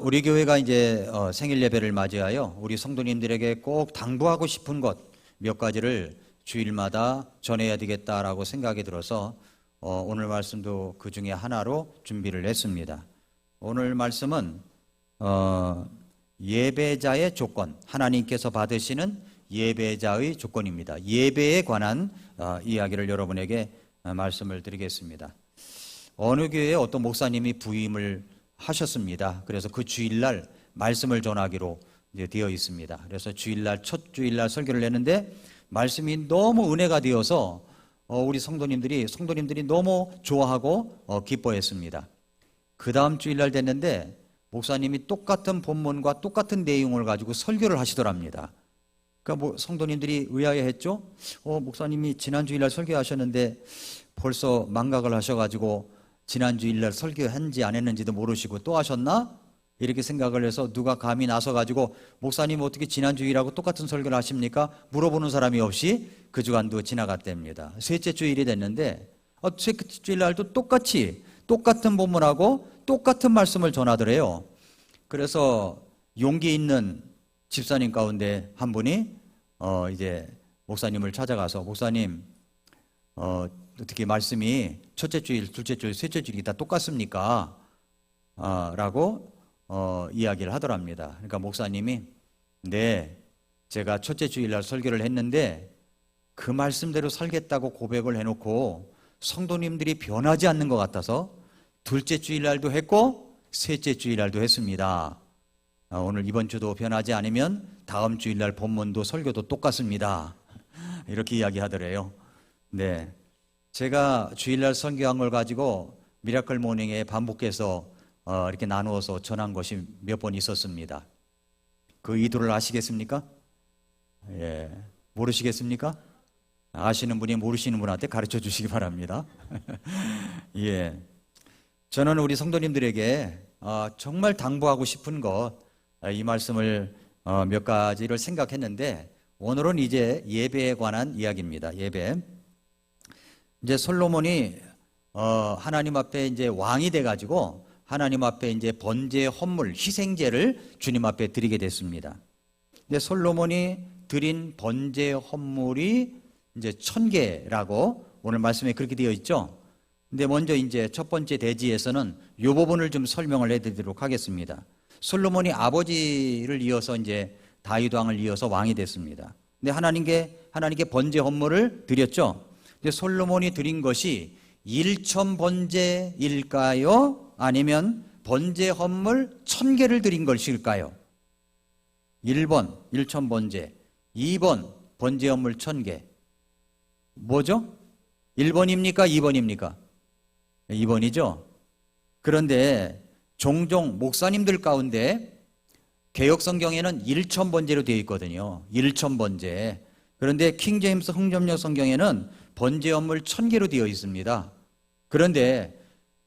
우리 교회가 이제 생일 예배를 맞이하여 우리 성도님들에게 꼭 당부하고 싶은 것 몇 가지를 주일마다 전해야 되겠다라고 생각이 들어서 오늘 말씀도 그 중에 하나로 준비를 했습니다. 오늘 말씀은 예배자의 조건, 하나님께서 받으시는 예배자의 조건입니다. 예배에 관한 이야기를 여러분에게 말씀을 드리겠습니다. 어느 교회에 어떤 목사님이 부임을 하셨습니다. 그래서 그 주일날 말씀을 전하기로 이제 되어 있습니다. 그래서 주일날, 첫 주일날 설교를 했는데 말씀이 너무 은혜가 되어서 우리 성도님들이 너무 좋아하고 기뻐했습니다. 그 다음 주일날 됐는데 목사님이 똑같은 본문과 똑같은 내용을 가지고 설교를 하시더랍니다. 그러니까 성도님들이 의아해했죠. 목사님이 지난 주일날 설교하셨는데 벌써 망각을 하셔가지고 지난 주일날 설교했는지 안 했는지도 모르시고 또 하셨나? 이렇게 생각을 해서 누가 감히 나서가지고 목사님 어떻게 지난 주일하고 똑같은 설교를 하십니까? 물어보는 사람이 없이 그 주간도 지나갔답니다. 셋째 주일이 됐는데 셋째 주일날도 똑같은 본문하고 똑같은 말씀을 전하더래요. 그래서 용기 있는 집사님 가운데 한 분이 이제 목사님을 찾아가서 목사님 어떻게 말씀이 첫째 주일, 둘째 주일, 셋째 주일이 다 똑같습니까? 라고 이야기를 하더랍니다. 그러니까 목사님이 네, 제가 첫째 주일날 설교를 했는데 그 말씀대로 살겠다고 고백을 해놓고 성도님들이 변하지 않는 것 같아서 둘째 주일날도 했고 셋째 주일날도 했습니다. 오늘 이번 주도 변하지 않으면 다음 주일날 본문도 설교도 똑같습니다. 이렇게 이야기하더래요. 네, 제가 주일날 설교한 걸 가지고 미라클 모닝에 반복해서 이렇게 나누어서 전한 것이 몇 번 있었습니다. 그 의도를 아시겠습니까? 예, 모르시겠습니까? 아시는 분이 모르시는 분한테 가르쳐 주시기 바랍니다. 예, 저는 우리 성도님들에게 정말 당부하고 싶은 것, 이 말씀을 몇 가지를 생각했는데 오늘은 이제 예배에 관한 이야기입니다. 예배. 이제 솔로몬이 하나님 앞에 이제 왕이 돼가지고 하나님 앞에 이제 번제, 헌물, 희생제를 주님 앞에 드리게 됐습니다. 근데 솔로몬이 드린 번제, 헌물이 이제 1000개라고 오늘 말씀에 그렇게 되어 있죠. 근데 먼저 이제 첫 번째 대지에서는 이 부분을 좀 설명을 해드리도록 하겠습니다. 솔로몬이 아버지를 이어서 이제 다윗 왕을 이어서 왕이 됐습니다. 근데 하나님께 번제, 헌물을 드렸죠. 근데 솔로몬이 드린 것이 1000번제일까요? 아니면 번제 헌물 1000개를 드린 것일까요? 1번 1000번제, 2번 번제 헌물 1000개. 뭐죠? 1번입니까? 2번입니까? 2번이죠. 그런데 종종 목사님들 가운데 개혁성경에는 1000번제로 되어 있거든요. 1000번제. 그런데 킹제임스 흥점역 성경에는 번제 헌물 1000개로 되어 있습니다. 그런데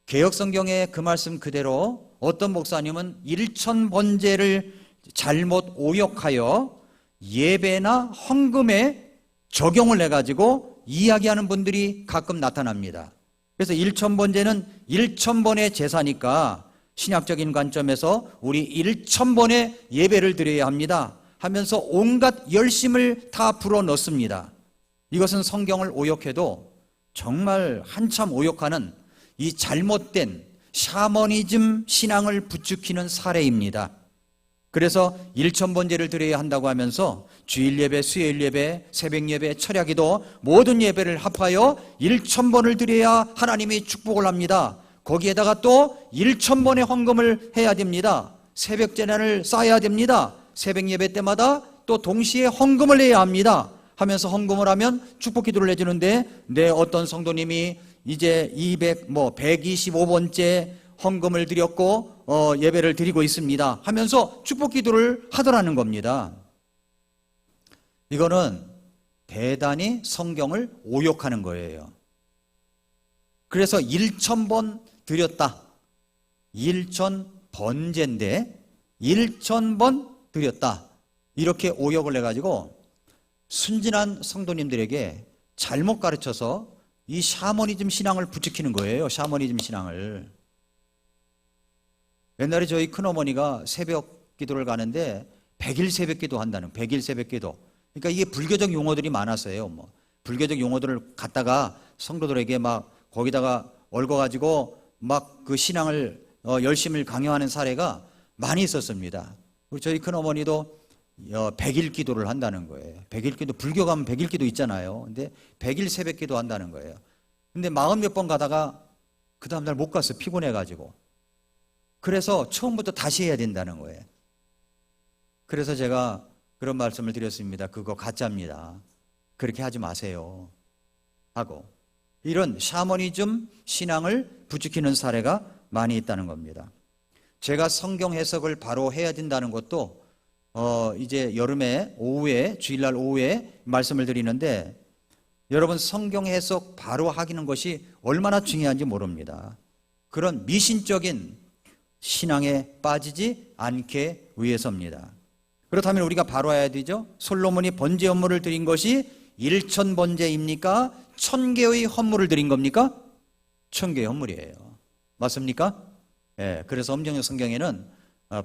개혁성경의 그 말씀 그대로 어떤 목사님은 1000번제를 잘못 오역하여 예배나 헌금에 적용을 해가지고 이야기하는 분들이 가끔 나타납니다. 그래서 1000번제는 1000번의 제사니까 신약적인 관점에서 우리 1000번의 예배를 드려야 합니다 하면서 온갖 열심을 다 불어넣습니다. 이것은 성경을 오역해도 정말 한참 오역하는 이 잘못된 샤머니즘 신앙을 부추기는 사례입니다. 그래서 1000번제를 드려야 한다고 하면서 주일 예배, 수요일 예배, 새벽 예배, 철야기도 모든 예배를 합하여 1000번을 드려야 하나님이 축복을 합니다. 거기에다가 또 1000번의 헌금을 해야 됩니다. 새벽 제단을 쌓아야 됩니다. 새벽 예배 때마다 또 동시에 헌금을 해야 합니다 하면서 헌금을 하면 축복 기도를 해주는데 어떤 성도님이 이제 125번째 헌금을 드렸고 예배를 드리고 있습니다 하면서 축복 기도를 하더라는 겁니다. 이거는 대단히 성경을 오역하는 거예요. 그래서 1000번 드렸다. 1000번제인데 1000번 드렸다. 이렇게 오역을 해가지고 순진한 성도님들에게 잘못 가르쳐서 이 샤머니즘 신앙을 부추기는 거예요. 샤머니즘 신앙을. 옛날에 저희 큰어머니가 새벽 기도를 가는데 100일 새벽 기도 한다는, 100일 새벽 기도. 그러니까 이게 불교적 용어들이 많았어요. 뭐 불교적 용어들을 갖다가 성도들에게 막 거기다가 얽어가지고 막 그 신앙을 열심히 강요하는 사례가 많이 있었습니다. 우리 저희 큰어머니도 100일 기도를 한다는 거예요. 100일 기도, 불교 가면 100일 기도 있잖아요. 근데 100일 새벽 기도 한다는 거예요. 근데 40몇 번 가다가 그 다음날 못 갔어. 피곤해가지고. 그래서 처음부터 다시 해야 된다는 거예요. 그래서 제가 그런 말씀을 드렸습니다. 그거 가짜입니다. 그렇게 하지 마세요. 하고. 이런 샤머니즘 신앙을 부추기는 사례가 많이 있다는 겁니다. 제가 성경 해석을 바로 해야 된다는 것도 이제 여름에 오후에, 주일날 오후에 말씀을 드리는데, 여러분 성경 해석 바로 하기는 것이 얼마나 중요한지 모릅니다. 그런 미신적인 신앙에 빠지지 않게 위해서입니다. 그렇다면 우리가 바로 해야 되죠. 솔로몬이 번제 헌물을 드린 것이 1천 번제입니까? 1000개의 헌물을 드린 겁니까? 1000개의 헌물이에요. 맞습니까? 예, 그래서 엄정역 성경에는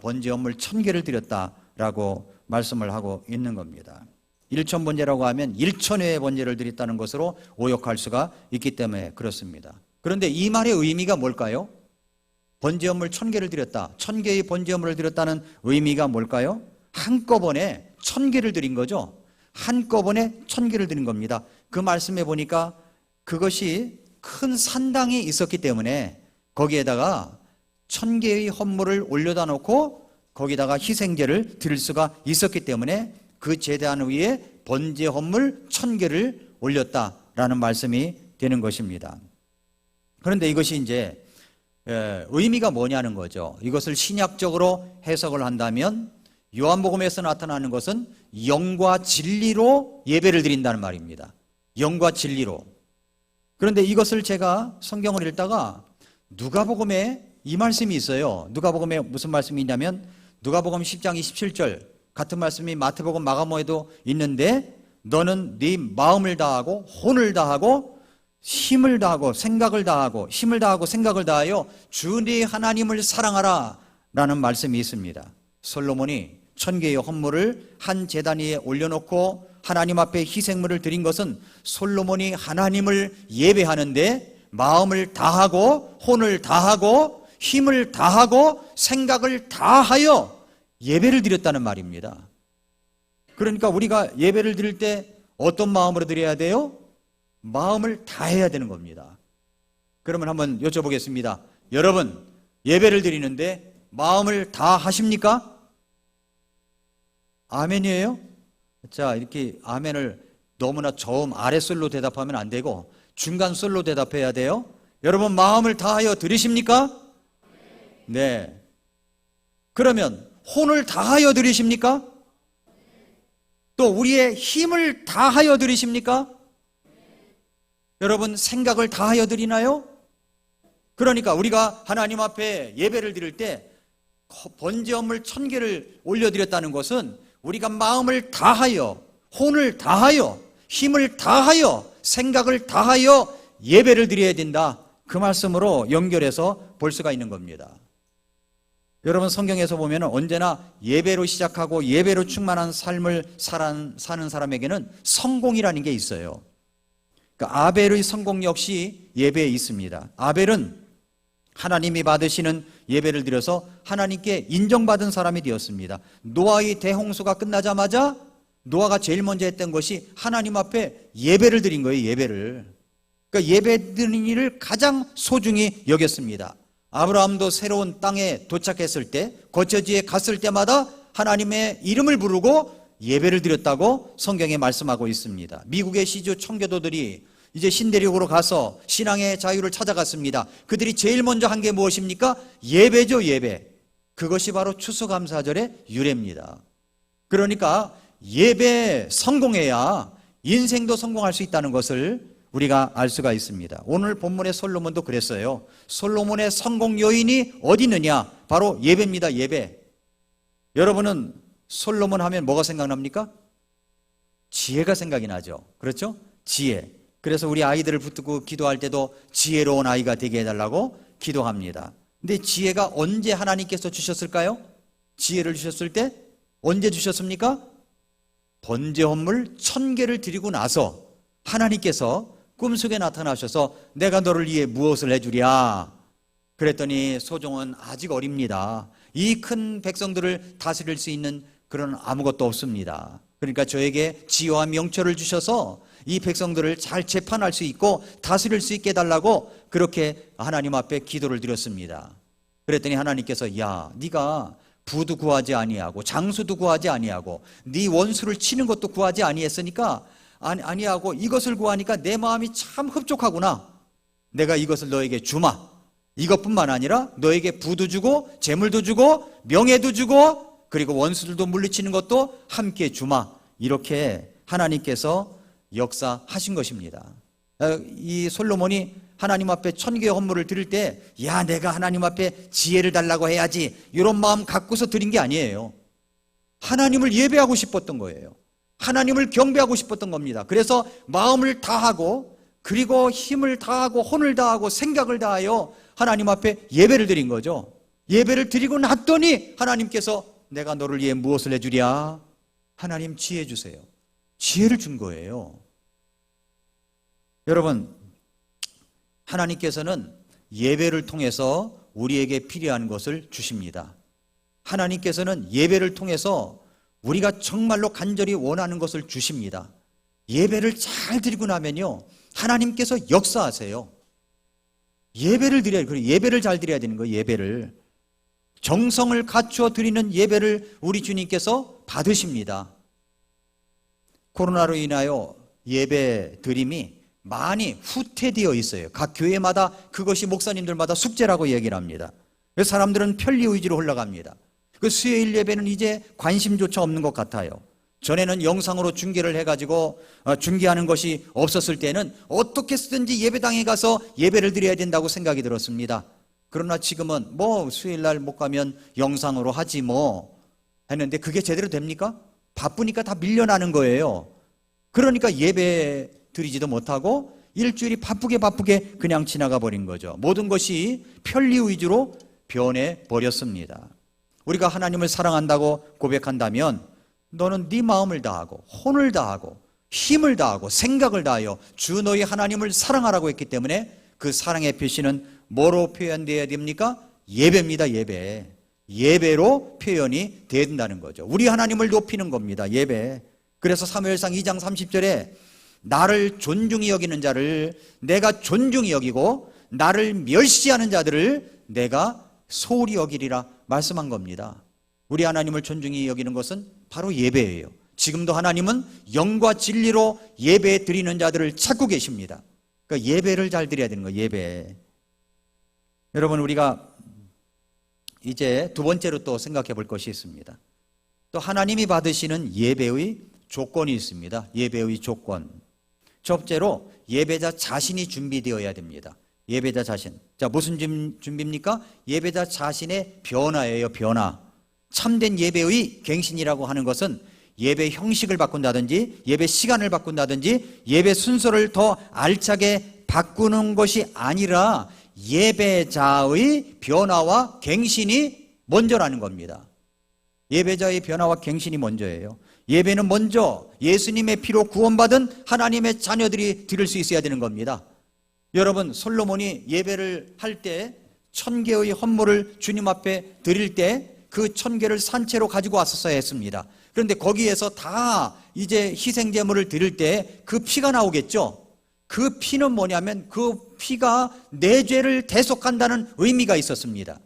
번제 헌물 1000개를 드렸다라고 말씀을 하고 있는 겁니다. 1천 번제라고 하면 1천회의 번제를 드렸다는 것으로 오역할 수가 있기 때문에 그렇습니다. 그런데 이 말의 의미가 뭘까요? 번제 헌물 1000개를 드렸다, 1000개의 번제 헌물을 드렸다는 의미가 뭘까요? 한꺼번에 1000개를 드린 거죠. 한꺼번에 1000개를 드린 겁니다. 그 말씀에 보니까 그것이 큰 산당이 있었기 때문에 거기에다가 1000개의 헌물을 올려다 놓고 거기다가 희생제를 드릴 수가 있었기 때문에 그 제단 위에 번제 헌물 1000개를 올렸다라는 말씀이 되는 것입니다. 그런데 이것이 이제 의미가 뭐냐는 거죠. 이것을 신약적으로 해석을 한다면 요한복음에서 나타나는 것은 영과 진리로 예배를 드린다는 말입니다. 영과 진리로. 그런데 이것을 제가 성경을 읽다가 누가복음에 이 말씀이 있어요. 누가복음에 무슨 말씀이 있냐면 누가복음 10장 27절 같은 말씀이 마태복음 마가복음에도 있는데, 너는 네 마음을 다하고 혼을 다하고 힘을 다하고 생각을 다하고 힘을 다하고 생각을 다하여 주 네 하나님을 사랑하라 라는 말씀이 있습니다. 솔로몬이 1000개의 헌물을 한 제단 위에 올려놓고 하나님 앞에 희생물을 드린 것은 솔로몬이 하나님을 예배하는데 마음을 다하고 혼을 다하고 힘을 다하고 생각을 다하여 예배를 드렸다는 말입니다. 그러니까 우리가 예배를 드릴 때 어떤 마음으로 드려야 돼요? 마음을 다해야 되는 겁니다. 그러면 한번 여쭤보겠습니다. 여러분, 예배를 드리는데 마음을 다하십니까? 아멘이에요? 자, 이렇게 아멘을 너무나 저음 아랫솔로 대답하면 안 되고 중간솔로 대답해야 돼요. 여러분, 마음을 다하여 드리십니까? 네. 그러면 혼을 다하여 드리십니까? 또 우리의 힘을 다하여 드리십니까? 여러분, 생각을 다하여 드리나요? 그러니까 우리가 하나님 앞에 예배를 드릴 때 번제 헌물 1000개를 올려드렸다는 것은 우리가 마음을 다하여, 혼을 다하여, 힘을 다하여, 생각을 다하여 예배를 드려야 된다. 그 말씀으로 연결해서 볼 수가 있는 겁니다. 여러분, 성경에서 보면 언제나 예배로 시작하고 예배로 충만한 삶을 사는 사람에게는 성공이라는 게 있어요. 그러니까 아벨의 성공 역시 예배에 있습니다. 아벨은 하나님이 받으시는 예배를 드려서 하나님께 인정받은 사람이 되었습니다. 노아의 대홍수가 끝나자마자 노아가 제일 먼저 했던 것이 하나님 앞에 예배를 드린 거예요. 예배를. 그러니까 예배 드리는 일을 가장 소중히 여겼습니다. 아브라함도 새로운 땅에 도착했을 때, 거처지에 갔을 때마다 하나님의 이름을 부르고 예배를 드렸다고 성경에 말씀하고 있습니다. 미국의 시주 청교도들이 이제 신대륙으로 가서 신앙의 자유를 찾아갔습니다. 그들이 제일 먼저 한 게 무엇입니까? 예배죠, 예배. 그것이 바로 추수감사절의 유래입니다. 그러니까 예배 성공해야 인생도 성공할 수 있다는 것을 우리가 알 수가 있습니다. 오늘 본문의 솔로몬도 그랬어요. 솔로몬의 성공 요인이 어디 있느냐? 바로 예배입니다. 예배. 여러분은 솔로몬 하면 뭐가 생각납니까? 지혜가 생각이 나죠. 그렇죠? 지혜. 그래서 우리 아이들을 붙들고 기도할 때도 지혜로운 아이가 되게 해달라고 기도합니다. 근데 지혜가 언제 하나님께서 주셨을까요? 지혜를 주셨을 때 언제 주셨습니까? 번제 헌물 1000개를 드리고 나서 하나님께서 꿈속에 나타나셔서 내가 너를 위해 무엇을 해주랴. 그랬더니 소종은 아직 어립니다. 이 큰 백성들을 다스릴 수 있는 그런 아무것도 없습니다. 그러니까 저에게 지혜와 명철을 주셔서 이 백성들을 잘 재판할 수 있고 다스릴 수 있게 해달라고 그렇게 하나님 앞에 기도를 드렸습니다. 그랬더니 하나님께서 야, 네가 부도 구하지 아니하고 장수도 구하지 아니하고 네 원수를 치는 것도 구하지 아니했으니까 아니하고 이것을 구하니까 내 마음이 참 흡족하구나. 내가 이것을 너에게 주마. 이것뿐만 아니라 너에게 부도 주고 재물도 주고 명예도 주고 그리고 원수들도 물리치는 것도 함께 주마. 이렇게 하나님께서 역사하신 것입니다. 이 솔로몬이 하나님 앞에 1000개의 헌물을 드릴 때 야, 내가 하나님 앞에 지혜를 달라고 해야지 이런 마음 갖고서 드린 게 아니에요. 하나님을 예배하고 싶었던 거예요. 하나님을 경배하고 싶었던 겁니다. 그래서 마음을 다하고 그리고 힘을 다하고 혼을 다하고 생각을 다하여 하나님 앞에 예배를 드린 거죠. 예배를 드리고 났더니 하나님께서 내가 너를 위해 무엇을 해주랴? 하나님 지혜 주세요. 지혜를 준 거예요. 여러분, 하나님께서는 예배를 통해서 우리에게 필요한 것을 주십니다. 하나님께서는 예배를 통해서 우리가 정말로 간절히 원하는 것을 주십니다. 예배를 잘 드리고 나면요, 하나님께서 역사하세요. 예배를 드려야, 예배를 잘 드려야 되는 거예요. 예배를 정성을 갖추어 드리는 예배를 우리 주님께서 받으십니다. 코로나로 인하여 예배 드림이 많이 후퇴되어 있어요. 각 교회마다 그것이 목사님들마다 숙제라고 얘기를 합니다. 그래서 사람들은 편리 의지로 흘러갑니다. 그 수요일 예배는 이제 관심조차 없는 것 같아요. 전에는 영상으로 중계를 해가지고 중계하는 것이 없었을 때는 어떻게 쓰든지 예배당에 가서 예배를 드려야 된다고 생각이 들었습니다. 그러나 지금은 뭐 수요일날 못 가면 영상으로 하지 뭐 했는데 그게 제대로 됩니까? 바쁘니까 다 밀려나는 거예요. 그러니까 예배 드리지도 못하고 일주일이 바쁘게 그냥 지나가 버린 거죠. 모든 것이 편리 위주로 변해 버렸습니다. 우리가 하나님을 사랑한다고 고백한다면 너는 네 마음을 다하고 혼을 다하고 힘을 다하고 생각을 다하여 주 너희 하나님을 사랑하라고 했기 때문에 그 사랑의 표시는 뭐로 표현되어야 됩니까? 예배입니다. 예배. 예배로 표현이 된다는 거죠. 우리 하나님을 높이는 겁니다. 예배. 그래서 사무엘상 2장 30절에 나를 존중히 여기는 자를 내가 존중히 여기고 나를 멸시하는 자들을 내가 소홀히 여기리라 말씀한 겁니다. 우리 하나님을 존중히 여기는 것은 바로 예배예요. 지금도 하나님은 영과 진리로 예배 드리는 자들을 찾고 계십니다. 그러니까 예배를 잘 드려야 되는 거예요. 예배. 여러분, 우리가 이제 두 번째로 또 생각해 볼 것이 있습니다. 또 하나님이 받으시는 예배의 조건이 있습니다. 예배의 조건. 첫째로 예배자 자신이 준비되어야 됩니다. 예배자 자신. 자, 무슨 준비입니까? 예배자 자신의 변화예요. 변화. 참된 예배의 갱신이라고 하는 것은 예배 형식을 바꾼다든지 예배 시간을 바꾼다든지 예배 순서를 더 알차게 바꾸는 것이 아니라 예배자의 변화와 갱신이 먼저라는 겁니다. 예배자의 변화와 갱신이 먼저예요. 예배는 먼저 예수님의 피로 구원받은 하나님의 자녀들이 드릴 수 있어야 되는 겁니다. 여러분, 솔로몬이 예배를 할 때 1000개의 헌물을 주님 앞에 드릴 때 그 1000개를 산채로 가지고 왔었어야 했습니다. 그런데 거기에서 다 이제 희생제물을 드릴 때 그 피가 나오겠죠. 그 피는 뭐냐면 그 피가 내 죄를 대속한다는 의미가 있었습니다.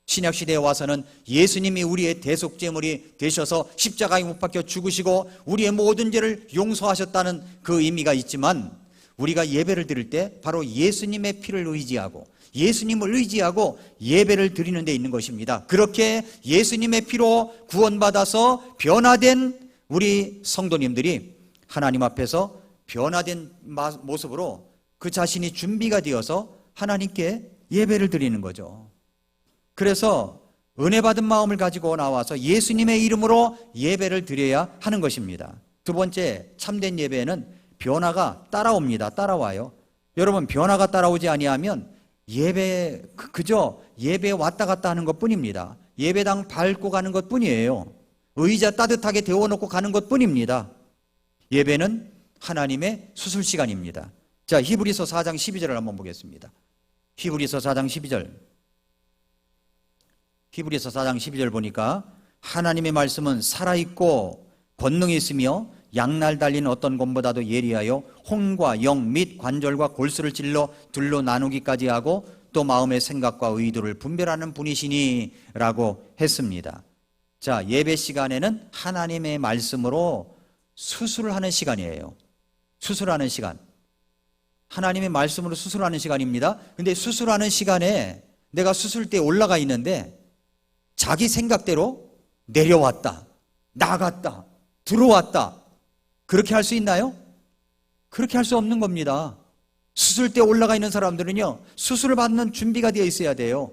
신약시대에 와서는 예수님이 우리의 대속제물이 되셔서 십자가에 못 박혀 죽으시고 우리의 모든 죄를 용서하셨다는 그 의미가 있지만 우리가 예배를 드릴 때 바로 예수님의 피를 의지하고 예수님을 의지하고 예배를 드리는 데 있는 것입니다. 그렇게 예수님의 피로 구원받아서 변화된 우리 성도님들이 하나님 앞에서 변화된 모습으로 그 자신이 준비가 되어서 하나님께 예배를 드리는 거죠. 그래서 은혜 받은 마음을 가지고 나와서 예수님의 이름으로 예배를 드려야 하는 것입니다. 두 번째, 참된 예배는 변화가 따라옵니다. 따라와요. 여러분, 변화가 따라오지 아니하면 예배, 그저 예배에 왔다 갔다 하는 것 뿐입니다. 예배당 밟고 가는 것 뿐이에요. 의자 따뜻하게 데워놓고 가는 것 뿐입니다. 예배는 하나님의 수술 시간입니다. 자, 히브리서 4장 12절을 한번 보겠습니다. 히브리서 4장 12절. 히브리서 4장 12절 보니까 하나님의 말씀은 살아있고 권능이 있으며 양날 달린 어떤 검보다도 예리하여 혼과 영 및 관절과 골수를 찔러 둘로 나누기까지 하고 또 마음의 생각과 의도를 분별하는 분이시니 라고 했습니다. 자, 예배 시간에는 하나님의 말씀으로 수술을 하는 시간이에요. 수술하는 시간. 하나님의 말씀으로 수술하는 시간입니다. 근데 수술하는 시간에 내가 수술대에 올라가 있는데 자기 생각대로 내려왔다, 나갔다, 들어왔다, 그렇게 할 수 있나요? 그렇게 할 수 없는 겁니다. 수술대에 올라가 있는 사람들은요, 수술을 받는 준비가 되어 있어야 돼요.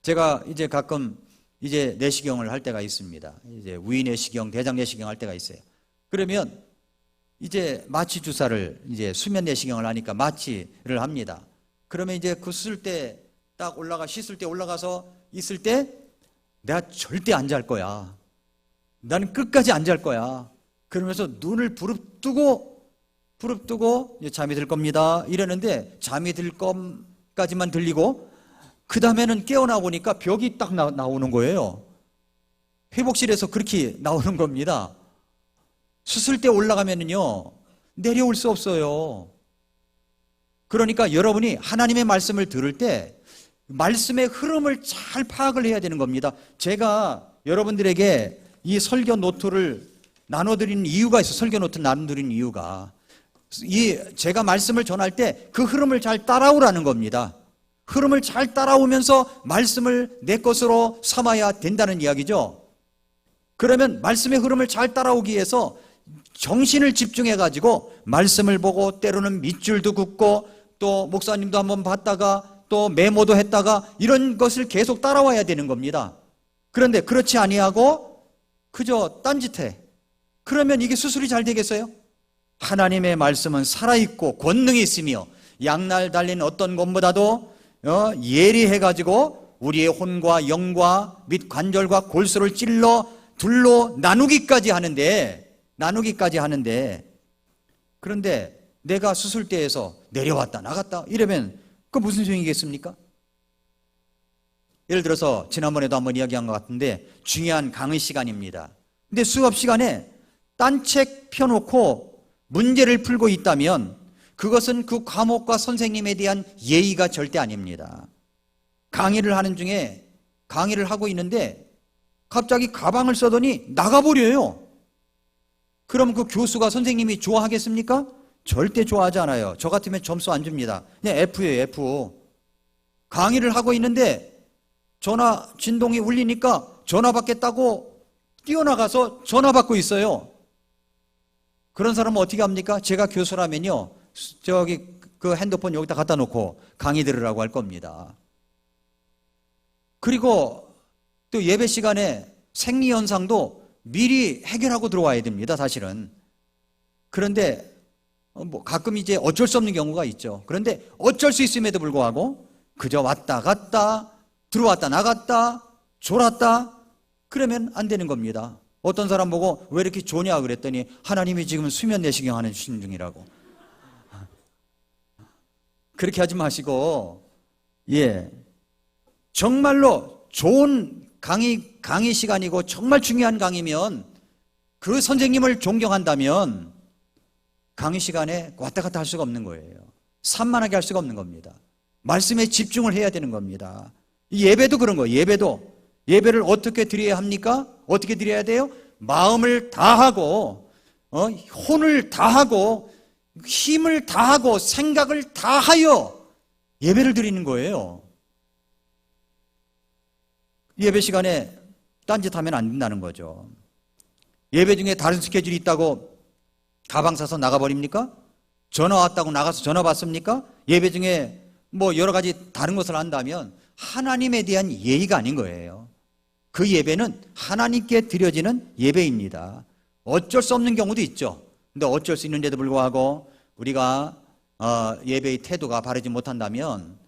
제가 이제 가끔 이제 내시경을 할 때가 있습니다. 이제 우위 내시경, 대장 내시경 할 때가 있어요. 그러면 이제 마취 주사를 이제 수면 내시경을 하니까 마취를 합니다. 그러면 이제 그 수술대 딱 씻을 때 올라가서 있을 때 내가 절대 안 잘 거야. 나는 끝까지 안 잘 거야. 그러면서 눈을 부릅뜨고 이제 잠이 들 겁니다. 이러는데 잠이 들 것까지만 들리고 그 다음에는 깨어나 보니까 벽이 딱 나오는 거예요. 회복실에서 그렇게 나오는 겁니다. 수술대 올라가면은요, 내려올 수 없어요. 그러니까 여러분이 하나님의 말씀을 들을 때 말씀의 흐름을 잘 파악을 해야 되는 겁니다. 제가 여러분들에게 이 설교 노트를 나눠드리는 이유가 있어요. 설교 노트 나눠드리는 이유가 제가 말씀을 전할 때 그 흐름을 잘 따라오라는 겁니다. 흐름을 잘 따라오면서 말씀을 내 것으로 삼아야 된다는 이야기죠. 그러면 말씀의 흐름을 잘 따라오기 위해서 정신을 집중해 가지고 말씀을 보고 때로는 밑줄도 긋고 또 목사님도 한번 봤다가 또 메모도 했다가 이런 것을 계속 따라와야 되는 겁니다. 그런데 그렇지 아니하고 그저 딴짓해. 그러면 이게 수술이 잘 되겠어요? 하나님의 말씀은 살아있고 권능이 있으며 양날 달린 어떤 것보다도 예리해 가지고 우리의 혼과 영과 및 관절과 골수를 찔러 둘로 나누기까지 하는데 그런데 내가 수술대에서 내려왔다 나갔다 이러면 그 무슨 소용이겠습니까? 예를 들어서 지난번에도 한번 이야기한 것 같은데 중요한 강의 시간입니다. 근데 수업 시간에 딴 책 펴놓고 문제를 풀고 있다면 그것은 그 과목과 선생님에 대한 예의가 절대 아닙니다. 강의를 하는 중에 강의를 하고 있는데 갑자기 가방을 써더니 나가버려요. 그럼 그 교수가 선생님이 좋아하겠습니까? 절대 좋아하지 않아요. 저 같으면 점수 안 줍니다. 그냥 F예요, F. 강의를 하고 있는데 전화 진동이 울리니까 전화 받겠다고 뛰어나가서 전화 받고 있어요. 그런 사람은 어떻게 합니까? 제가 교수라면요, 저기 그 핸드폰 여기다 갖다 놓고 강의 들으라고 할 겁니다. 그리고 또 예배 시간에 생리현상도 미리 해결하고 들어와야 됩니다, 사실은. 그런데 뭐 가끔 이제 어쩔 수 없는 경우가 있죠. 그런데 어쩔 수 있음에도 불구하고 그저 왔다 갔다 들어왔다 나갔다 졸았다 그러면 안 되는 겁니다. 어떤 사람 보고 왜 이렇게 조냐 그랬더니 하나님이 지금 수면 내시경 하는 중이라고. 그렇게 하지 마시고 정말로 좋은 강의 시간이고 정말 중요한 강의면 그 선생님을 존경한다면 강의 시간에 왔다 갔다 할 수가 없는 거예요. 산만하게 할 수가 없는 겁니다. 말씀에 집중을 해야 되는 겁니다. 예배도 그런 거예요. 예배를 어떻게 드려야 합니까? 어떻게 드려야 돼요? 마음을 다하고 혼을 다하고 힘을 다하고 생각을 다하여 예배를 드리는 거예요. 예배 시간에 딴짓하면 안 된다는 거죠. 예배 중에 다른 스케줄이 있다고 가방 사서 나가버립니까? 전화 왔다고 나가서 전화 받습니까? 예배 중에 뭐 여러 가지 다른 것을 한다면 하나님에 대한 예의가 아닌 거예요. 그 예배는 하나님께 드려지는 예배입니다. 어쩔 수 없는 경우도 있죠. 근데 어쩔 수 있는데도 불구하고 우리가 예배의 태도가 바르지 못한다면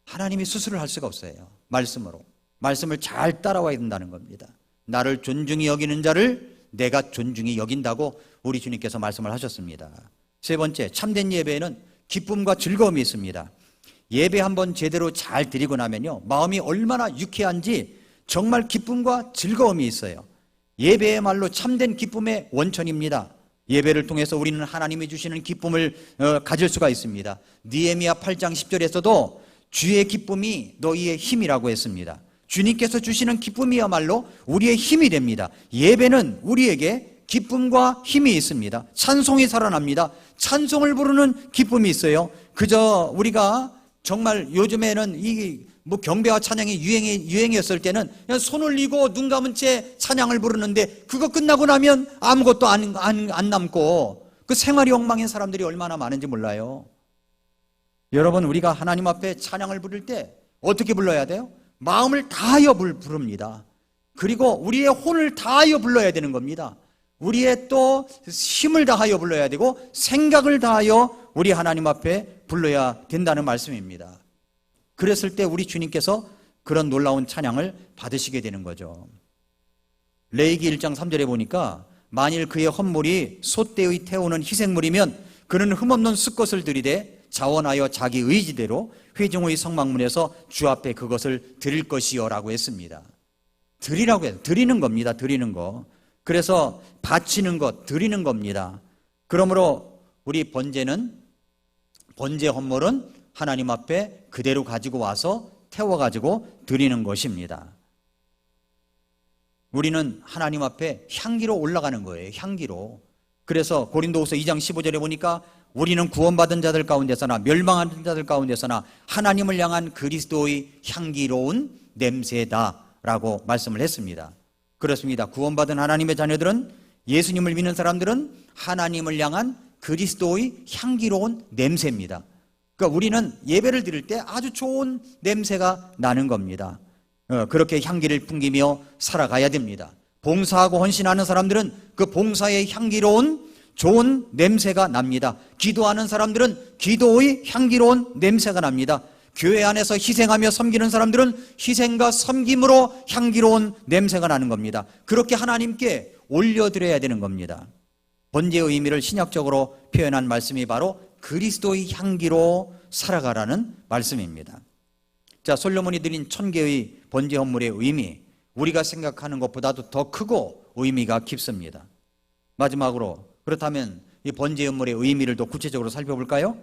하나님이 수술을 할 수가 없어요. 말씀으로. 말씀을 잘 따라와야 된다는 겁니다. 나를 존중히 여기는 자를 내가 존중히 여긴다고 우리 주님께서 말씀을 하셨습니다. 세 번째, 참된 예배에는 기쁨과 즐거움이 있습니다. 예배 한번 제대로 잘 드리고 나면요, 마음이 얼마나 유쾌한지 정말 기쁨과 즐거움이 있어요. 예배야말로 참된 기쁨의 원천입니다. 예배를 통해서 우리는 하나님이 주시는 기쁨을 가질 수가 있습니다. 느헤미야 8장 10절에서도 주의 기쁨이 너희의 힘이라고 했습니다. 주님께서 주시는 기쁨이야말로 우리의 힘이 됩니다. 예배는 우리에게 기쁨과 힘이 있습니다. 찬송이 살아납니다. 찬송을 부르는 기쁨이 있어요. 그저 우리가 정말 요즘에는 경배와 찬양이 유행이었을 때는 그냥 손 올리고 눈 감은 채 찬양을 부르는데, 그거 끝나고 나면 아무것도 안 남고 그 생활이 엉망인 사람들이 얼마나 많은지 몰라요. 여러분, 우리가 하나님 앞에 찬양을 부를 때 어떻게 불러야 돼요? 마음을 다하여 부릅니다. 그리고 우리의 혼을 다하여 불러야 되는 겁니다. 우리의 또 힘을 다하여 불러야 되고 생각을 다하여 우리 하나님 앞에 불러야 된다는 말씀입니다. 그랬을 때 우리 주님께서 그런 놀라운 찬양을 받으시게 되는 거죠. 레위기 1장 3절에 보니까 만일 그의 헌물이 솥대의 태우는 희생물이면 그는 흠없는 수것을 들이되 자원하여 자기 의지대로 회중의 성막문에서 주 앞에 그것을 드릴 것이요 라고 했습니다. 드리라고 해요. 드리는 겁니다. 드리는 거. 그래서 바치는 것, 드리는 겁니다. 그러므로 우리 번제 헌물은 하나님 앞에 그대로 가지고 와서 태워가지고 드리는 것입니다. 우리는 하나님 앞에 향기로 올라가는 거예요. 향기로. 그래서 고린도후서 2장 15절에 보니까 우리는 구원받은 자들 가운데서나 멸망하는 자들 가운데서나 하나님을 향한 그리스도의 향기로운 냄새다라고 말씀을 했습니다. 그렇습니다. 구원받은 하나님의 자녀들은, 예수님을 믿는 사람들은 하나님을 향한 그리스도의 향기로운 냄새입니다. 그러니까 우리는 예배를 드릴 때 아주 좋은 냄새가 나는 겁니다. 그렇게 향기를 풍기며 살아가야 됩니다. 봉사하고 헌신하는 사람들은 그 봉사의 향기로운 좋은 냄새가 납니다. 기도하는 사람들은 기도의 향기로운 냄새가 납니다. 교회 안에서 희생하며 섬기는 사람들은 희생과 섬김으로 향기로운 냄새가 나는 겁니다. 그렇게 하나님께 올려드려야 되는 겁니다. 번제의 의미를 신약적으로 표현한 말씀이 바로 그리스도의 향기로 살아가라는 말씀입니다. 자, 솔로몬이 드린 1000개의 번제 헌물의 의미, 우리가 생각하는 것보다도 더 크고 의미가 깊습니다. 마지막으로, 그렇다면 이 번제 헌물의 의미를 더 구체적으로 살펴볼까요?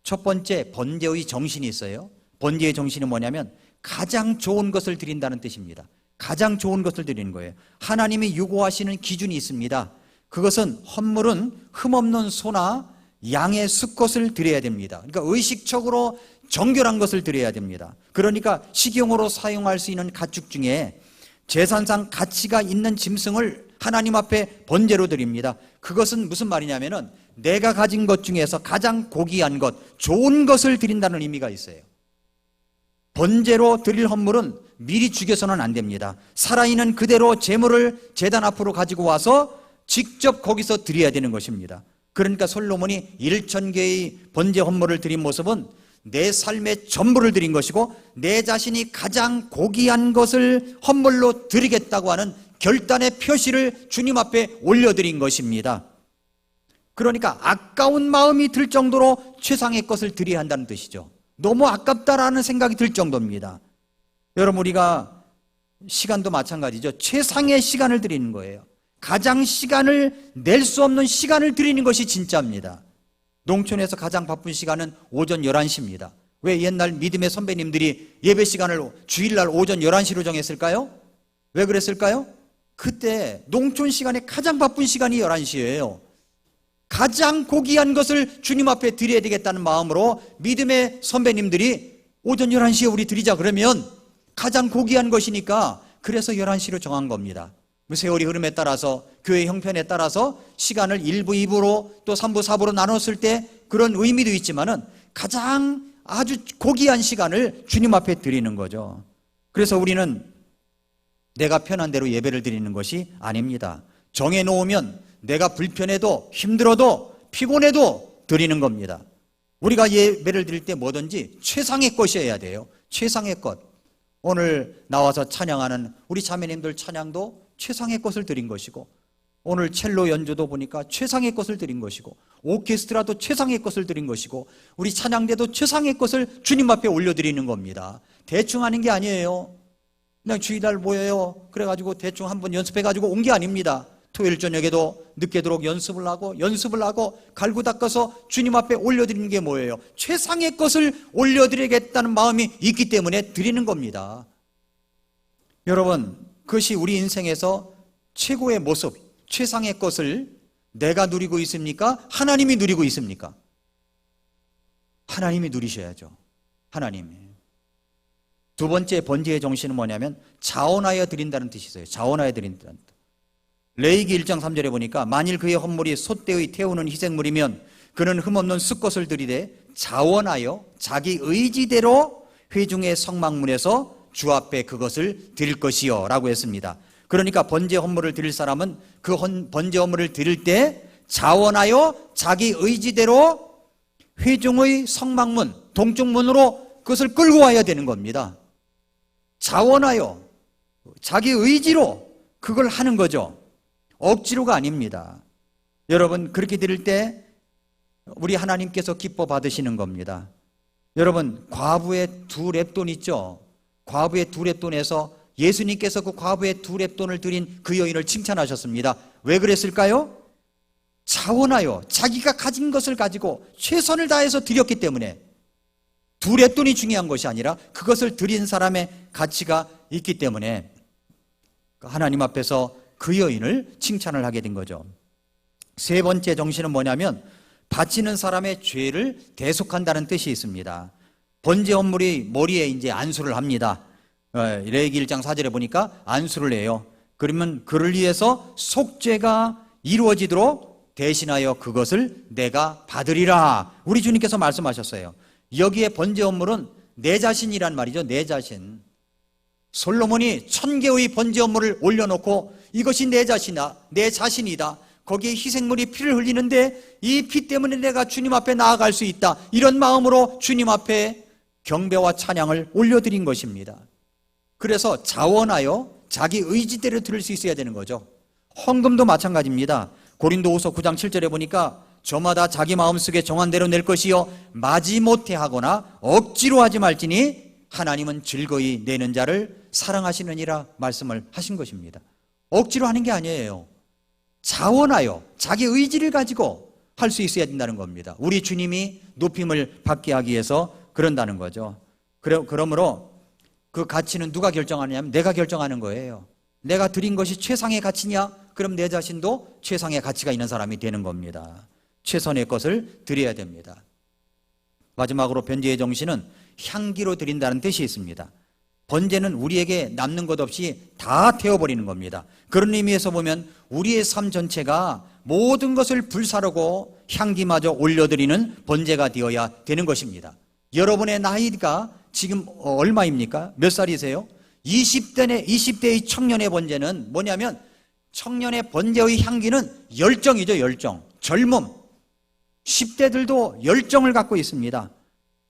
첫 번째, 번제의 정신이 있어요. 번제의 정신이 뭐냐면 가장 좋은 것을 드린다는 뜻입니다. 가장 좋은 것을 드리는 거예요. 하나님이 요구하시는 기준이 있습니다. 그것은 헌물은 흠없는 소나 양의 수컷을 드려야 됩니다. 그러니까 의식적으로 정결한 것을 드려야 됩니다. 그러니까 식용으로 사용할 수 있는 가축 중에 재산상 가치가 있는 짐승을 하나님 앞에 번제로 드립니다. 그것은 무슨 말이냐면은 내가 가진 것 중에서 가장 고귀한 것, 좋은 것을 드린다는 의미가 있어요. 번제로 드릴 헌물은 미리 죽여서는 안 됩니다. 살아있는 그대로 제물을 제단 앞으로 가지고 와서 직접 거기서 드려야 되는 것입니다. 그러니까 솔로몬이 1000개의 번제 헌물을 드린 모습은 내 삶의 전부를 드린 것이고 내 자신이 가장 고귀한 것을 헌물로 드리겠다고 하는 결단의 표시를 주님 앞에 올려드린 것입니다. 그러니까 아까운 마음이 들 정도로 최상의 것을 드려야 한다는 뜻이죠. 너무 아깝다라는 생각이 들 정도입니다. 여러분, 우리가 시간도 마찬가지죠. 최상의 시간을 드리는 거예요. 가장 시간을 낼 수 없는 시간을 드리는 것이 진짜입니다. 농촌에서 가장 바쁜 시간은 오전 11시입니다. 왜 옛날 믿음의 선배님들이 예배 시간을 주일날 오전 11시로 정했을까요? 왜 그랬을까요? 그때 농촌 시간에 가장 바쁜 시간이 11시예요. 가장 고귀한 것을 주님 앞에 드려야 되겠다는 마음으로 믿음의 선배님들이 오전 11시에 우리 드리자 그러면 가장 고귀한 것이니까 그래서 11시로 정한 겁니다. 세월이 흐름에 따라서 교회 형편에 따라서 시간을 1부, 2부로 또 3부, 4부로 나눴을 때 그런 의미도 있지만은 가장 아주 고귀한 시간을 주님 앞에 드리는 거죠. 그래서 우리는 내가 편한 대로 예배를 드리는 것이 아닙니다. 정해놓으면 내가 불편해도 힘들어도 피곤해도 드리는 겁니다. 우리가 예배를 드릴 때 뭐든지 최상의 것이어야 돼요. 최상의 것. 오늘 나와서 찬양하는 우리 자매님들 찬양도 최상의 것을 드린 것이고, 오늘 첼로 연주도 보니까 최상의 것을 드린 것이고, 오케스트라도 최상의 것을 드린 것이고, 우리 찬양대도 최상의 것을 주님 앞에 올려드리는 겁니다. 대충 하는 게 아니에요. 그냥 주일날 모여요. 그래가지고 대충 한번 연습해가지고 온 게 아닙니다. 토요일 저녁에도 늦게도록 연습을 하고 갈고 닦아서 주님 앞에 올려드리는 게 뭐예요? 최상의 것을 올려드리겠다는 마음이 있기 때문에 드리는 겁니다. 여러분, 그것이 우리 인생에서 최고의 모습, 최상의 것을 내가 누리고 있습니까? 하나님이 누리고 있습니까? 하나님이 누리셔야죠. 하나님이. 두 번째 번제의 정신은 뭐냐면 자원하여 드린다는 뜻이 있어요. 자원하여 드린다는 뜻. 레위기 1장 3절에 보니까 만일 그의 헌물이 솥대의 태우는 희생물이면 그는 흠없는 숫것을 드리되 자원하여 자기 의지대로 회중의 성막문에서 주 앞에 그것을 드릴 것이요 라고 했습니다. 그러니까 번제 헌물을 드릴 사람은 그 번제 헌물을 드릴 때 자원하여 자기 의지대로 회중의 성막문, 동쪽 문으로 그것을 끌고 와야 되는 겁니다. 자원하여 자기 의지로 그걸 하는 거죠. 억지로가 아닙니다. 여러분, 그렇게 드릴 때 우리 하나님께서 기뻐 받으시는 겁니다. 여러분, 과부의 두 렙돈 있죠? 과부의 두 렙돈에서 예수님께서 그 과부의 두 렙돈을 드린 그 여인을 칭찬하셨습니다. 왜 그랬을까요? 자원하여 자기가 가진 것을 가지고 최선을 다해서 드렸기 때문에. 두 렙돈이 중요한 것이 아니라 그것을 드린 사람의 가치가 있기 때문에 하나님 앞에서 그 여인을 칭찬을 하게 된 거죠. 세 번째 정신은 뭐냐면 바치는 사람의 죄를 대속한다는 뜻이 있습니다. 번제 헌물이 머리에 이제 안수를 합니다. 레위기 1장 4절에 보니까 안수를 해요. 그러면 그를 위해서 속죄가 이루어지도록 대신하여 그것을 내가 받으리라. 우리 주님께서 말씀하셨어요. 여기에 번제 헌물은 내 자신이란 말이죠. 내 자신. 솔로몬이 1000개의 번제 헌물을 올려놓고 이것이 내 자신이다. 거기에 희생물이 피를 흘리는데 이 피 때문에 내가 주님 앞에 나아갈 수 있다. 이런 마음으로 주님 앞에 경배와 찬양을 올려드린 것입니다. 그래서 자원하여 자기 의지대로 드릴 수 있어야 되는 거죠. 헌금도 마찬가지입니다. 고린도후서 9장 7절에 보니까 저마다 자기 마음속에 정한 대로 낼 것이요 마지못해 하거나 억지로 하지 말지니 하나님은 즐거이 내는 자를 사랑하시느니라 말씀을 하신 것입니다. 억지로 하는 게 아니에요. 자원하여 자기 의지를 가지고 할 수 있어야 된다는 겁니다. 우리 주님이 높임을 받게 하기 위해서 그런다는 거죠. 그러므로 그 가치는 누가 결정하느냐면 내가 결정하는 거예요. 내가 드린 것이 최상의 가치냐? 그럼 내 자신도 최상의 가치가 있는 사람이 되는 겁니다. 최선의 것을 드려야 됩니다. 마지막으로 번제의 정신은 향기로 드린다는 뜻이 있습니다. 번제는 우리에게 남는 것 없이 다 태워버리는 겁니다. 그런 의미에서 보면 우리의 삶 전체가 모든 것을 불사르고 향기마저 올려드리는 번제가 되어야 되는 것입니다. 여러분의 나이가 지금 얼마입니까? 몇 살이세요? 20대의 청년의 번제는 뭐냐면 청년의 번제의 향기는 열정이죠. 열정, 젊음. 10대들도 열정을 갖고 있습니다.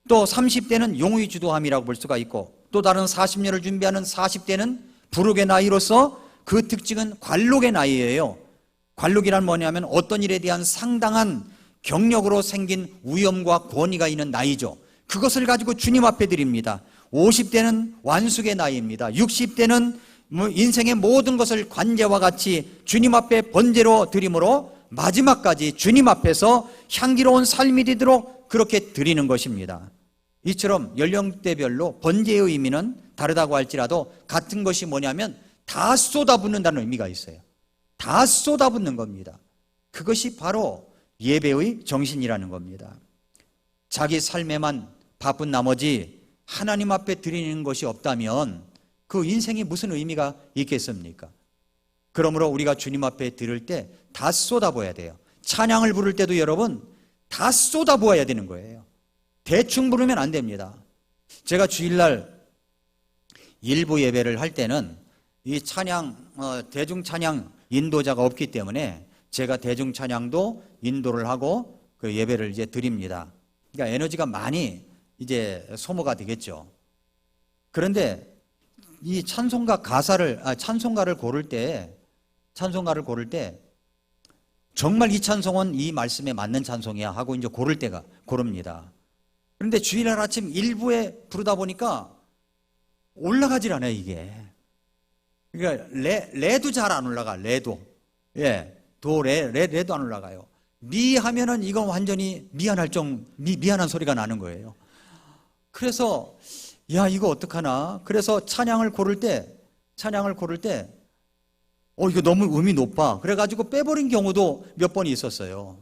또 30대는 용의 주도함이라고 볼 수가 있고, 또 다른 40년을 준비하는 40대는 부록의 나이로서 그 특징은 관록의 나이예요. 관록이란 뭐냐면 어떤 일에 대한 상당한 경력으로 생긴 위엄과 권위가 있는 나이죠. 그것을 가지고 주님 앞에 드립니다. 50대는 완숙의 나이입니다. 60대는 인생의 모든 것을 관제와 같이 주님 앞에 번제로 드림으로 마지막까지 주님 앞에서 향기로운 삶이 되도록 그렇게 드리는 것입니다. 이처럼 연령대별로 번제의 의미는 다르다고 할지라도 같은 것이 뭐냐면 다 쏟아붓는다는 의미가 있어요. 다 쏟아붓는 겁니다. 그것이 바로 예배의 정신이라는 겁니다. 자기 삶에만 바쁜 나머지 하나님 앞에 드리는 것이 없다면 그 인생이 무슨 의미가 있겠습니까? 그러므로 우리가 주님 앞에 드릴 때 다 쏟아부어야 돼요. 찬양을 부를 때도 여러분 다 쏟아부어야 되는 거예요. 대충 부르면 안 됩니다. 제가 주일날 일부 예배를 할 때는 이 찬양, 대중 찬양 인도자가 없기 때문에 제가 대중 찬양도 인도를 하고 그 예배를 이제 드립니다. 그러니까 에너지가 많이 이제 소모가 되겠죠. 그런데 이 찬송가를 고를 때 정말 이 찬송은 이 말씀에 맞는 찬송이야 하고 이제 고릅니다. 그런데 주일날 아침 일부에 부르다 보니까 올라가질 않아요, 이게. 그러니까 레도 잘 안 올라가, 레도. 예. 레도 안 올라가요. 미 하면은 이건 완전히 미안한 소리가 나는 거예요. 그래서 야, 이거 어떡하나? 그래서 찬양을 고를 때 이거 너무 음이 높아. 그래가지고 빼버린 경우도 몇 번 있었어요.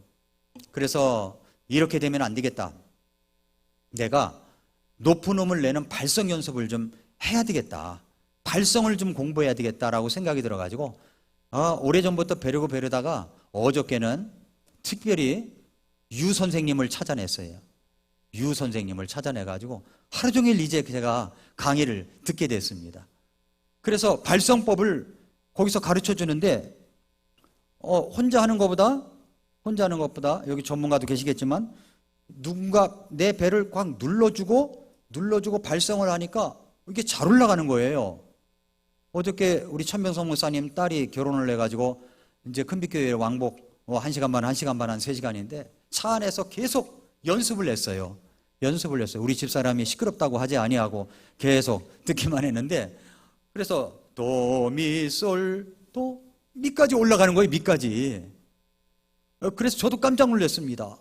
그래서 이렇게 되면 안 되겠다. 내가 높은 음을 내는 발성 연습을 좀 해야 되겠다. 발성을 좀 공부해야 되겠다라고 생각이 들어가지고 오래전부터 배르다가 어저께는 특별히 유 선생님을 찾아냈어요. 유 선생님을 찾아내가지고 하루 종일 이제 제가 강의를 듣게 됐습니다. 그래서 발성법을 거기서 가르쳐 주는데 혼자 하는 것보다 여기 전문가도 계시겠지만 누군가 내 배를 꽉 눌러주고 발성을 하니까 이게 잘 올라가는 거예요. 어저께 우리 천병성 목사님 딸이 결혼을 해가지고 이제 큰빛교회 왕복 1시간 반, 1시간 반, 한 3시간인데 차 안에서 계속 연습을 했어요. 우리 집사람이 시끄럽다고 하지 아니하고 계속 듣기만 했는데 그래서 도, 미, 솔, 도, 미까지 올라가는 거예요, 미까지. 그래서 저도 깜짝 놀랐습니다.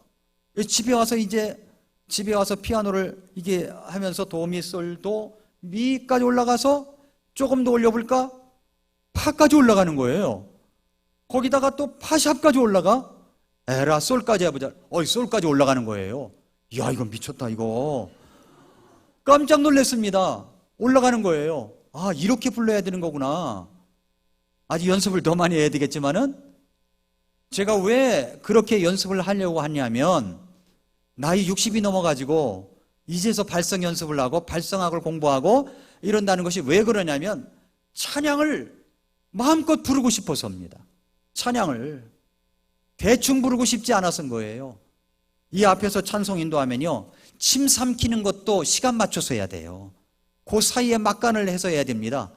집에 와서 피아노를 이게 하면서 도, 미, 솔, 도, 미까지 올라가서 조금 더 올려볼까? 파까지 올라가는 거예요. 거기다가 또 파샵까지 올라가? 에라, 솔까지 해보자. 솔까지 올라가는 거예요. 야, 이거 미쳤다, 이거. 깜짝 놀랐습니다. 올라가는 거예요. 이렇게 불러야 되는 거구나. 아직 연습을 더 많이 해야 되겠지만은 제가 왜 그렇게 연습을 하려고 하냐면 나이 60이 넘어가지고 이제서 발성 연습을 하고 발성학을 공부하고 이런다는 것이 왜 그러냐면 찬양을 마음껏 부르고 싶어서입니다. 찬양을 대충 부르고 싶지 않아서인 거예요. 이 앞에서 찬송 인도하면요, 침 삼키는 것도 시간 맞춰서 해야 돼요. 그 사이에 막간을 해서 해야 됩니다.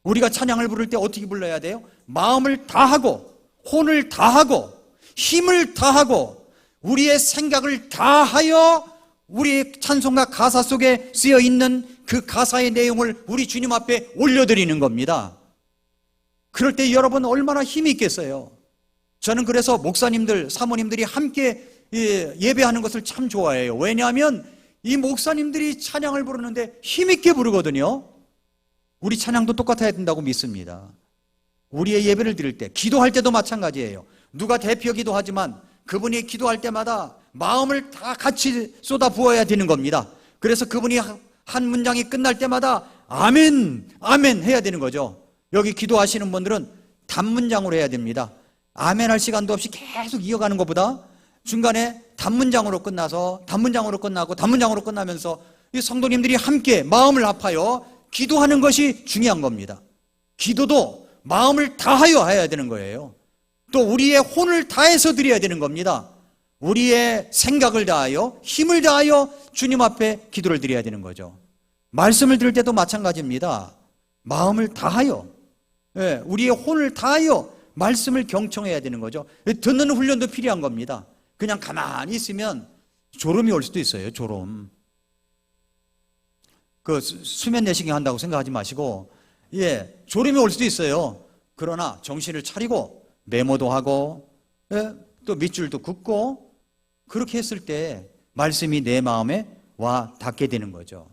우리가 찬양을 부를 때 어떻게 불러야 돼요? 마음을 다하고 혼을 다하고 힘을 다하고 우리의 생각을 다하여 우리의 찬송가 가사 속에 쓰여 있는 그 가사의 내용을 우리 주님 앞에 올려드리는 겁니다. 그럴 때 여러분 얼마나 힘이 있겠어요. 저는 그래서 목사님들, 사모님들이 함께 예배하는 것을 참 좋아해요. 왜냐하면 이 목사님들이 찬양을 부르는데 힘있게 부르거든요. 우리 찬양도 똑같아야 된다고 믿습니다. 우리의 예배를 드릴 때, 기도할 때도 마찬가지예요. 누가 대표 기도하지만 그분이 기도할 때마다 마음을 다 같이 쏟아 부어야 되는 겁니다. 그래서 그분이 한 문장이 끝날 때마다 아멘, 아멘 해야 되는 거죠. 여기 기도하시는 분들은 단문장으로 해야 됩니다. 아멘 할 시간도 없이 계속 이어가는 것보다 중간에 단문장으로 끝나고 단문장으로 끝나면서 이 성도님들이 함께 마음을 합하여 기도하는 것이 중요한 겁니다. 기도도 마음을 다하여 해야 되는 거예요. 또 우리의 혼을 다해서 드려야 되는 겁니다. 우리의 생각을 다하여 힘을 다하여 주님 앞에 기도를 드려야 되는 거죠. 말씀을 들을 때도 마찬가지입니다. 마음을 다하여, 우리의 혼을 다하여 말씀을 경청해야 되는 거죠. 듣는 훈련도 필요한 겁니다. 그냥 가만히 있으면 졸음이 올 수도 있어요. 졸음. 수면 내시경 한다고 생각하지 마시고, 졸음이 올 수도 있어요. 그러나 정신을 차리고 메모도 하고, 또 밑줄도 긋고, 그렇게 했을 때 말씀이 내 마음에 와 닿게 되는 거죠.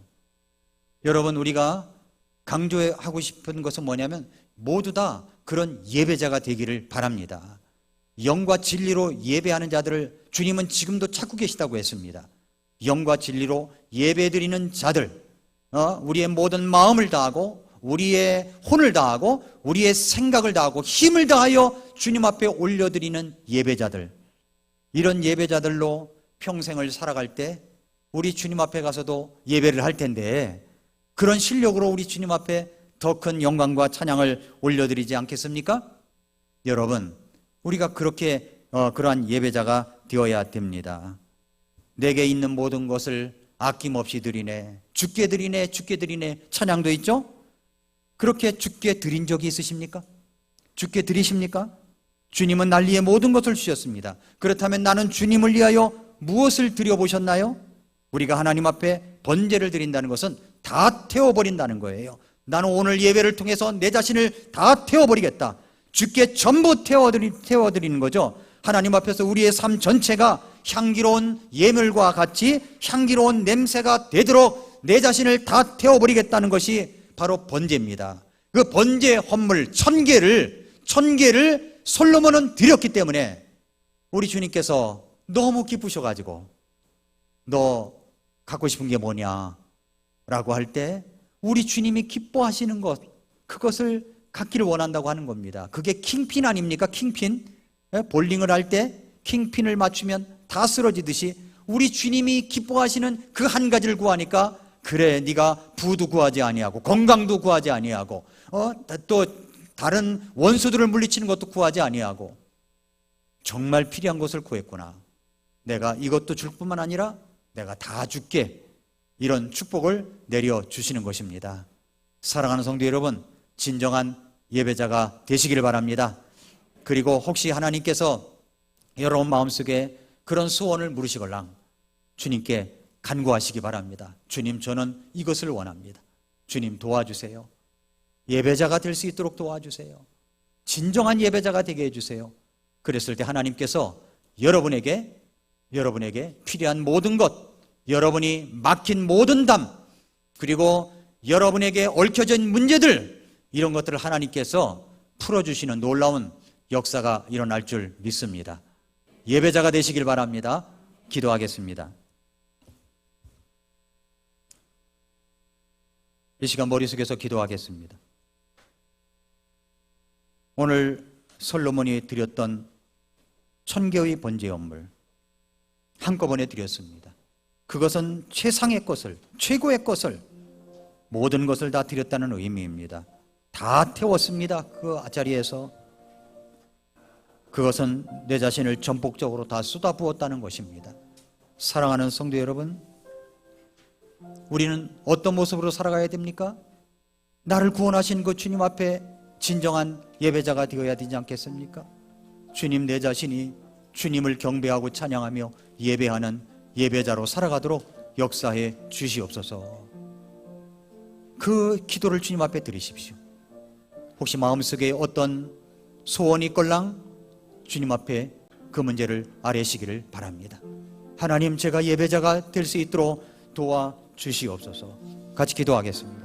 여러분, 우리가 강조하고 싶은 것은 뭐냐면 모두 다 그런 예배자가 되기를 바랍니다. 영과 진리로 예배하는 자들을 주님은 지금도 찾고 계시다고 했습니다. 영과 진리로 예배드리는 자들, 우리의 모든 마음을 다하고 우리의 혼을 다하고 우리의 생각을 다하고 힘을 다하여 주님 앞에 올려드리는 예배자들, 이런 예배자들로 평생을 살아갈 때 우리 주님 앞에 가서도 예배를 할 텐데 그런 실력으로 우리 주님 앞에 더 큰 영광과 찬양을 올려드리지 않겠습니까? 여러분, 우리가 그렇게 그러한 예배자가 되어야 됩니다. 내게 있는 모든 것을 아낌없이 드리네. 주께 드리네. 주께 드리네. 찬양도 있죠? 그렇게 주께 드린 적이 있으십니까? 주께 드리십니까? 주님은 날 위해 모든 것을 주셨습니다. 그렇다면 나는 주님을 위하여 무엇을 드려보셨나요? 우리가 하나님 앞에 번제를 드린다는 것은 다 태워버린다는 거예요. 나는 오늘 예배를 통해서 내 자신을 다 태워버리겠다. 주께 전부 태워드리는 거죠. 하나님 앞에서 우리의 삶 전체가 향기로운 예물과 같이 향기로운 냄새가 되도록 내 자신을 다 태워버리겠다는 것이 바로 번제입니다. 그 번제 헌물 1000개를 솔로몬은 드렸기 때문에 우리 주님께서 너무 기쁘셔가지고 너 갖고 싶은 게 뭐냐 라고 할 때 우리 주님이 기뻐하시는 것, 그것을 갖기를 원한다고 하는 겁니다. 그게 킹핀 아닙니까? 킹핀. 볼링을 할 때 킹핀을 맞추면 다 쓰러지듯이 우리 주님이 기뻐하시는 그 한 가지를 구하니까 그래, 네가 부도 구하지 아니하고 건강도 구하지 아니하고 또 다른 원수들을 물리치는 것도 구하지 아니하고 정말 필요한 것을 구했구나. 내가 이것도 줄 뿐만 아니라 내가 다 줄게. 이런 축복을 내려주시는 것입니다. 사랑하는 성도 여러분, 진정한 예배자가 되시기를 바랍니다. 그리고 혹시 하나님께서 여러분 마음속에 그런 소원을 물으시걸랑 주님께 간구하시기 바랍니다. 주님, 저는 이것을 원합니다. 주님, 도와주세요. 예배자가 될 수 있도록 도와주세요. 진정한 예배자가 되게 해주세요. 그랬을 때 하나님께서 여러분에게 필요한 모든 것, 여러분이 막힌 모든 담, 그리고 여러분에게 얽혀진 문제들, 이런 것들을 하나님께서 풀어주시는 놀라운 역사가 일어날 줄 믿습니다. 예배자가 되시길 바랍니다. 기도하겠습니다. 이 시간 머릿속에서 기도하겠습니다. 오늘 솔로몬이 드렸던 1000개의 번제 헌물 한꺼번에 드렸습니다. 그것은 최상의 것을, 최고의 것을, 모든 것을 다 드렸다는 의미입니다. 다 태웠습니다. 그 자리에서. 그것은 내 자신을 전폭적으로 다 쏟아부었다는 것입니다. 사랑하는 성도 여러분, 우리는 어떤 모습으로 살아가야 됩니까? 나를 구원하신 그 주님 앞에 진정한 예배자가 되어야 되지 않겠습니까? 주님, 내 자신이 주님을 경배하고 찬양하며 예배하는 예배자로 살아가도록 역사해 주시옵소서. 그 기도를 주님 앞에 드리십시오. 혹시 마음속에 어떤 소원이 있걸랑 주님 앞에 그 문제를 아뢰시기를 바랍니다. 하나님, 제가 예배자가 될 수 있도록 도와주시옵소서. 같이 기도하겠습니다.